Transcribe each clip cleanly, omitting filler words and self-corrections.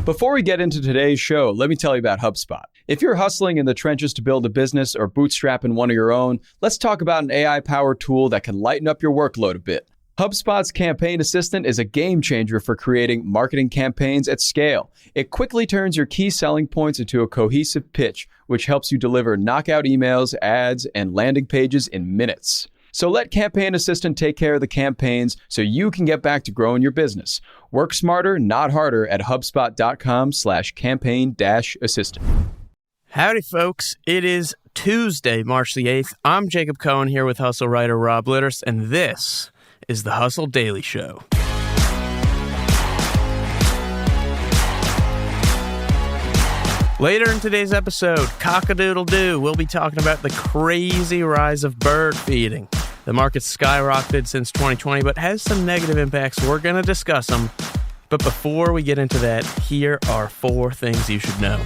Before we get into today's show, let me tell you about HubSpot. If you're hustling in the trenches to build a business or bootstrapping one of your own, let's talk about an AI-powered tool that can lighten up your workload a bit. HubSpot's Campaign Assistant is a game changer for creating marketing campaigns at scale. It quickly turns your key selling points into a cohesive pitch, which helps you deliver knockout emails, ads, and landing pages in minutes. So let Campaign Assistant take care of the campaigns so you can get back to growing your business. Work smarter, not harder at HubSpot.com/campaign-assistant. Howdy, folks. It is Tuesday, March the 8th. I'm Jacob Cohen here with Hustle writer Rob Litterst, and this is the Hustle Daily Show. Later in today's episode, cock-a-doodle-doo, we'll be talking about the crazy rise of bird feeding. The market's skyrocketed since 2020, but has some negative impacts. We're going to discuss them. But before we get into that, here are 4 things you should know.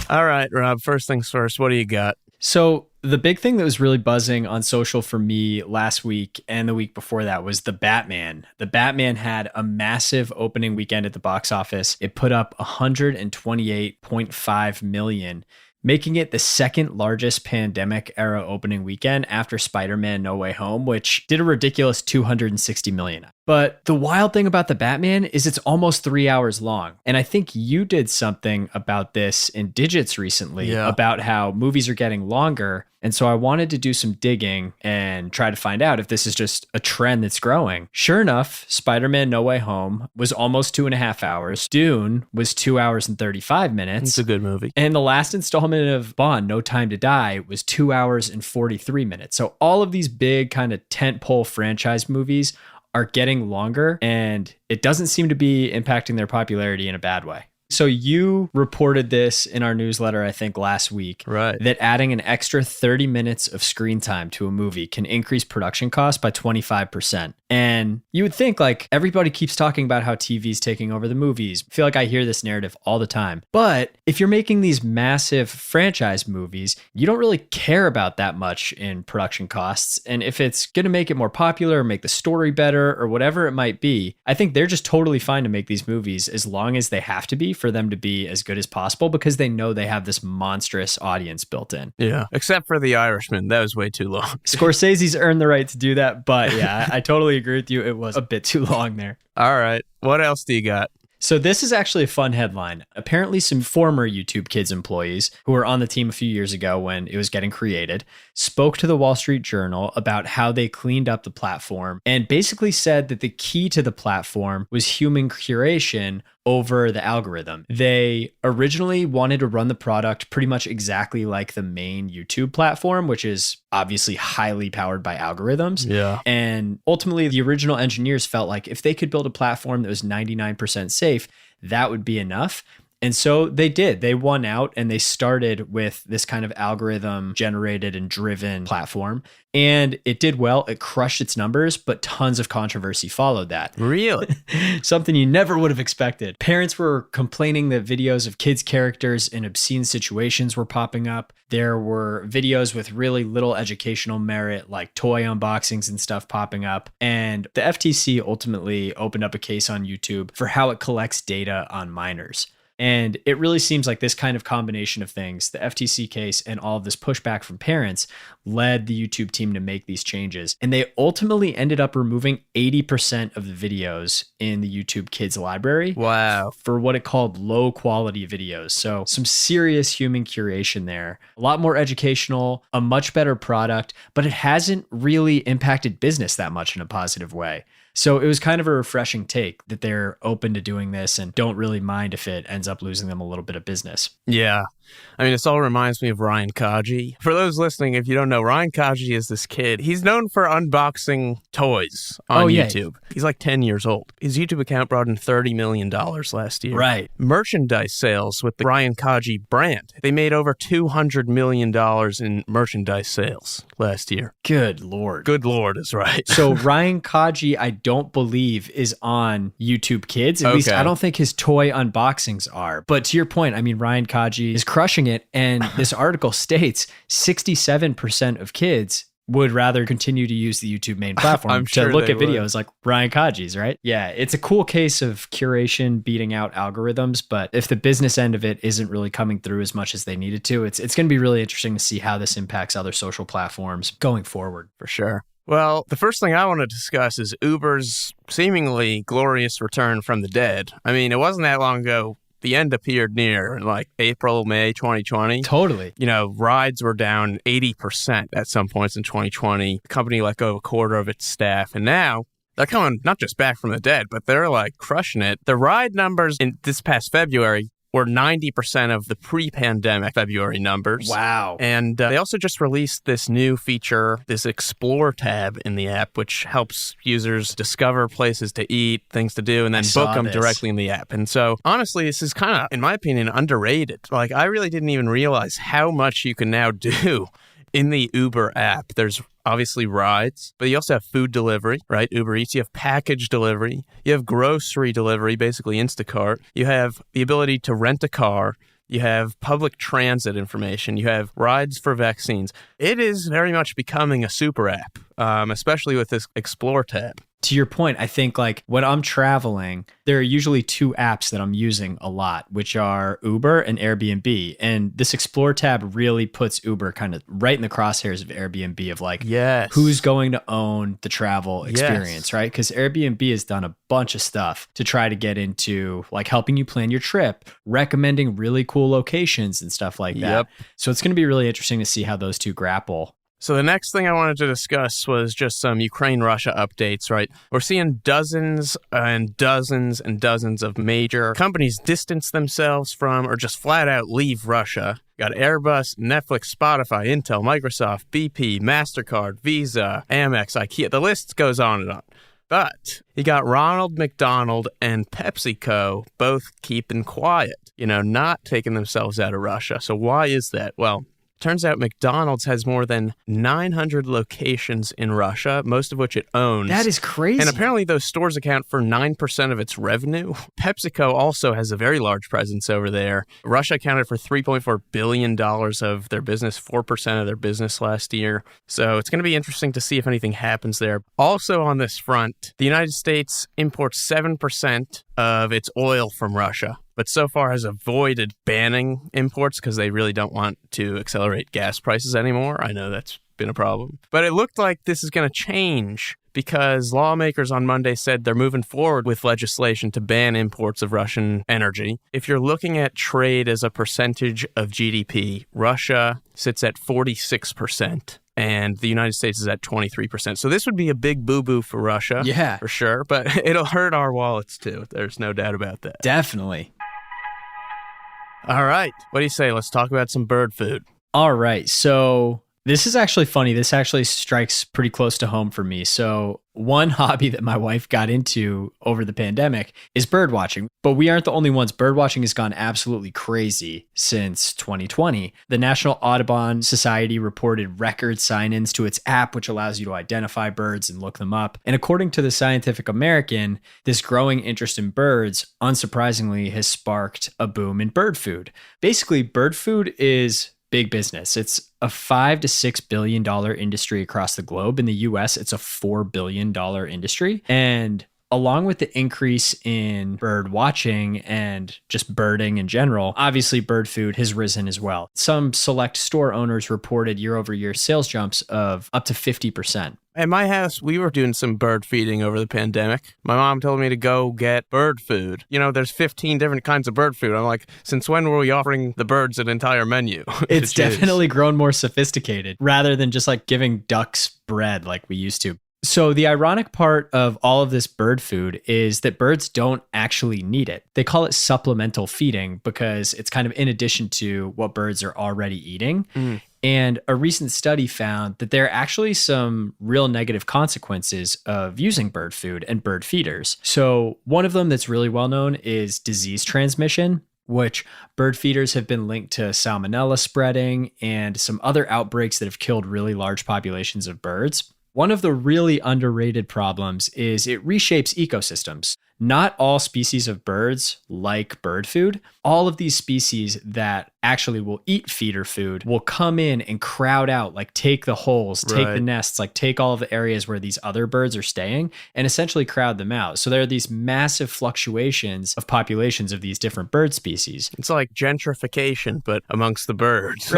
All right, Rob, first things first, what do you got? So the big thing that was really buzzing on social for me last week and the week before that was The Batman. The Batman had a massive opening weekend at the box office. It put up $128.5 million, making it the second largest pandemic era opening weekend after Spider-Man No Way Home, which did a ridiculous $260 million. But the wild thing about The Batman is it's almost 3 hours long. And I think you did something about this in Digits recently about how movies are getting longer. And so I wanted to do some digging and try to find out if this is just a trend that's growing. Sure enough, Spider-Man No Way Home was almost 2.5 hours. Dune was 2 hours and 35 minutes. It's a good movie. And the last installment of Bond, No Time to Die, was 2 hours and 43 minutes. So all of these big kind of tentpole franchise movies are getting longer, and it doesn't seem to be impacting their popularity in a bad way. So you reported this in our newsletter, I think last week, right? That adding an extra 30 minutes of screen time to a movie can increase production costs by 25%. And you would think like everybody keeps talking about how TV's taking over the movies. I feel like I hear this narrative all the time. But if you're making these massive franchise movies, you don't really care about that much in production costs. And if it's going to make it more popular or make the story better or whatever it might be, I think they're just totally fine to make these movies as long as they have to be for them to be as good as possible because they know they have this monstrous audience built in. Yeah, except for The Irishman. That was way too long. Scorsese's earned the right to do that, but yeah, I totally agree with you. It was a bit too long there. All right. What else do you got? So this is actually a fun headline. Apparently some former YouTube Kids employees who were on the team a few years ago when it was getting created spoke to the Wall Street Journal about how they cleaned up the platform and basically said that the key to the platform was human curation over the algorithm. They originally wanted to run the product pretty much exactly like the main YouTube platform, which is obviously highly powered by algorithms. Yeah. And ultimately, the original engineers felt like if they could build a platform that was 99% safe, that would be enough. And so they did. They won out and they started with this kind of algorithm generated and driven platform. And it did well. It crushed its numbers, but tons of controversy followed that. Really? Something you never would have expected. Parents were complaining that videos of kids' characters in obscene situations were popping up. There were videos with really little educational merit, like toy unboxings and stuff popping up. And the FTC ultimately opened up a case on YouTube for how it collects data on minors. And it really seems like this kind of combination of things, the FTC case and all of this pushback from parents, led the YouTube team to make these changes. And they ultimately ended up removing 80% of the videos in the YouTube Kids library. Wow. For what it called low quality videos. So some serious human curation there, a lot more educational, a much better product, but it hasn't really impacted business that much in a positive way. So it was kind of a refreshing take that they're open to doing this and don't really mind if it ends up losing them a little bit of business. Yeah. I mean, this all reminds me of Ryan Kaji. For those listening, if you don't know, Ryan Kaji is this kid. He's known for unboxing toys on YouTube. He's like 10 years old. His YouTube account brought in $30 million last year. Right. Merchandise sales with the Ryan Kaji brand. They made over $200 million in merchandise sales last year. Good Lord. Good Lord is right. So Ryan Kaji, I don't believe, is on YouTube Kids. At least I don't think his toy unboxings are. But to your point, I mean, Ryan Kaji is crushing it. And this article states 67% of kids would rather continue to use the YouTube main platform to look at videos like Ryan Kaji's, right? Yeah, it's a cool case of curation beating out algorithms, but if the business end of it isn't really coming through as much as they needed to, it's going to be really interesting to see how this impacts other social platforms going forward. For sure. Well, the first thing I want to discuss is Uber's seemingly glorious return from the dead. I mean, it wasn't that long ago. The end appeared near in like April, May 2020. Totally. Rides were down 80% at some points in 2020. The company let go of a quarter of its staff. And now they're coming not just back from the dead, but they're like crushing it. The ride numbers in this past February were 90% of the pre-pandemic February numbers. Wow. And they also just released this new feature, this Explore tab in the app, which helps users discover places to eat, things to do, and then book them directly in the app. And so, honestly, this is kind of, in my opinion, underrated. Like, I really didn't even realize how much you can now do in the Uber app. There's obviously rides, but you also have food delivery, right? Uber Eats. You have package delivery. You have grocery delivery, basically Instacart. You have the ability to rent a car. You have public transit information. You have rides for vaccines. It is very much becoming a super app, especially with this Explore tab. To your point, I think like when I'm traveling, there are usually two apps that I'm using a lot, which are Uber and Airbnb. And this Explore tab really puts Uber kind of right in the crosshairs of Airbnb of like, who's going to own the travel experience, right? Because Airbnb has done a bunch of stuff to try to get into like helping you plan your trip, recommending really cool locations and stuff like that. So it's going to be really interesting to see how those two grapple. So the next thing I wanted to discuss was just some Ukraine-Russia updates, right? We're seeing dozens and dozens and dozens of major companies distance themselves from or just flat out leave Russia. Got Airbus, Netflix, Spotify, Intel, Microsoft, BP, MasterCard, Visa, Amex, IKEA. The list goes on and on. But you got Ronald McDonald and PepsiCo both keeping quiet, not taking themselves out of Russia. So why is that? Well, turns out McDonald's has more than 900 locations in Russia, most of which it owns. That is crazy. And apparently those stores account for 9% of its revenue. PepsiCo also has a very large presence over there. Russia accounted for $3.4 billion of their business, 4% of their business last year. So it's going to be interesting to see if anything happens there. Also on this front, the United States imports 7% of its oil from Russia, but so far has avoided banning imports because they really don't want to accelerate gas prices anymore. I know that's been a problem. But it looked like this is going to change because lawmakers on Monday said they're moving forward with legislation to ban imports of Russian energy. If you're looking at trade as a percentage of GDP, Russia sits at 46%. And the United States is at 23%. So this would be a big boo-boo for Russia. Yeah. For sure. But it'll hurt our wallets too. There's no doubt about that. Definitely. All right. What do you say? Let's talk about some bird food. All right. So this is actually funny. This actually strikes pretty close to home for me. So one hobby that my wife got into over the pandemic is bird watching. But we aren't the only ones. Bird watching has gone absolutely crazy since 2020. The National Audubon Society reported record sign-ins to its app, which allows you to identify birds and look them up. And according to the Scientific American, this growing interest in birds, unsurprisingly, has sparked a boom in bird food. Basically, bird food is big business. It's a $5 to $6 billion industry across the globe. In the US, it's a $4 billion industry. And along with the increase in bird watching and just birding in general, obviously bird food has risen as well. Some select store owners reported year-over-year sales jumps of up to 50%. At my house, we were doing some bird feeding over the pandemic. My mom told me to go get bird food. There's 15 different kinds of bird food. I'm like, since when were we offering the birds an entire menu? It's definitely grown more sophisticated rather than just like giving ducks bread like we used to. So the ironic part of all of this bird food is that birds don't actually need it. They call it supplemental feeding because it's kind of in addition to what birds are already eating. And a recent study found that there are actually some real negative consequences of using bird food and bird feeders. So one of them that's really well known is disease transmission, which bird feeders have been linked to salmonella spreading and some other outbreaks that have killed really large populations of birds. One of the really underrated problems is it reshapes ecosystems. not all species of birds like bird food. All of these species that actually will eat feeder food will come in and crowd out, like take the holes, take the nests, like take all of the areas where these other birds are staying and essentially crowd them out. So there are these massive fluctuations of populations of these different bird species. It's like gentrification, but amongst the birds.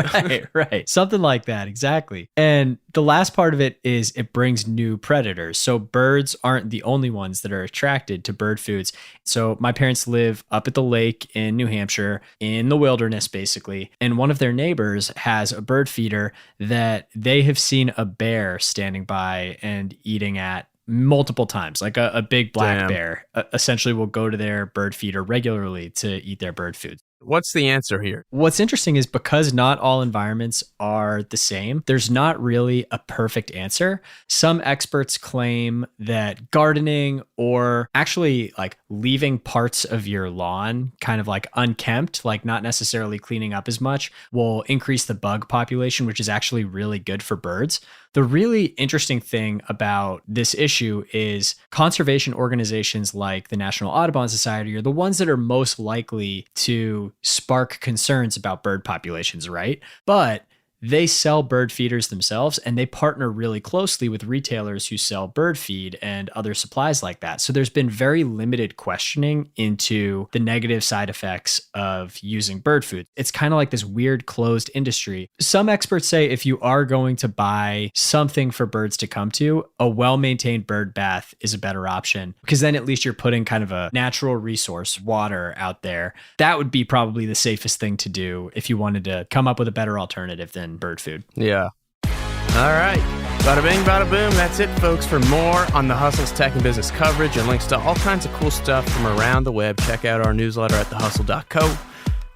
Right. Something like that. Exactly. And the last part of it is it brings new predators. So birds aren't the only ones that are attracted to bird foods. So my parents live up at the lake in New Hampshire in the wilderness, basically. And one of their neighbors has a bird feeder that they have seen a bear standing by and eating at multiple times. Like a big black bear essentially will go to their bird feeder regularly to eat their bird food. What's the answer here? What's interesting is because not all environments are the same, there's not really a perfect answer. Some experts claim that gardening or actually like leaving parts of your lawn kind of like unkempt, like not necessarily cleaning up as much, will increase the bug population, which is actually really good for birds. The really interesting thing about this issue is conservation organizations like the National Audubon Society are the ones that are most likely to spark concerns about bird populations, right? But they sell bird feeders themselves and they partner really closely with retailers who sell bird feed and other supplies like that. So there's been very limited questioning into the negative side effects of using bird food. It's kind of like this weird closed industry. Some experts say if you are going to buy something for birds to come to, a well-maintained bird bath is a better option because then at least you're putting kind of a natural resource, water out there. That would be probably the safest thing to do if you wanted to come up with a better alternative than bird food. Yeah. All right. Bada bing, bada boom. That's it, folks. For more on the Hustle's tech and business coverage and links to all kinds of cool stuff from around the web, check out our newsletter at thehustle.co.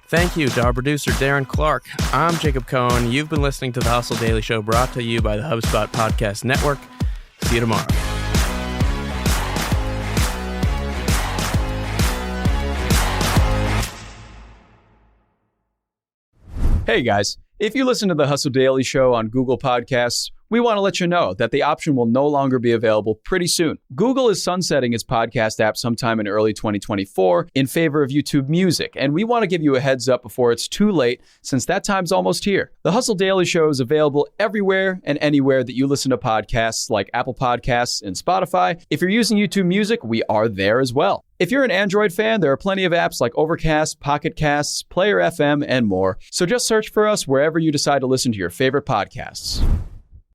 Thank you to our producer, Darren Clark. I'm Jacob Cohen. You've been listening to The Hustle Daily Show, brought to you by the HubSpot Podcast Network. See you tomorrow. Hey guys, if you listen to the Hustle Daily Show on Google Podcasts, we want to let you know that the option will no longer be available pretty soon. Google is sunsetting its podcast app sometime in early 2024 in favor of YouTube Music, and we want to give you a heads up before it's too late since that time's almost here. The Hustle Daily Show is available everywhere and anywhere that you listen to podcasts like Apple Podcasts and Spotify. If you're using YouTube Music, we are there as well. If you're an Android fan, there are plenty of apps like Overcast, Pocket Casts, Player FM, and more. So just search for us wherever you decide to listen to your favorite podcasts.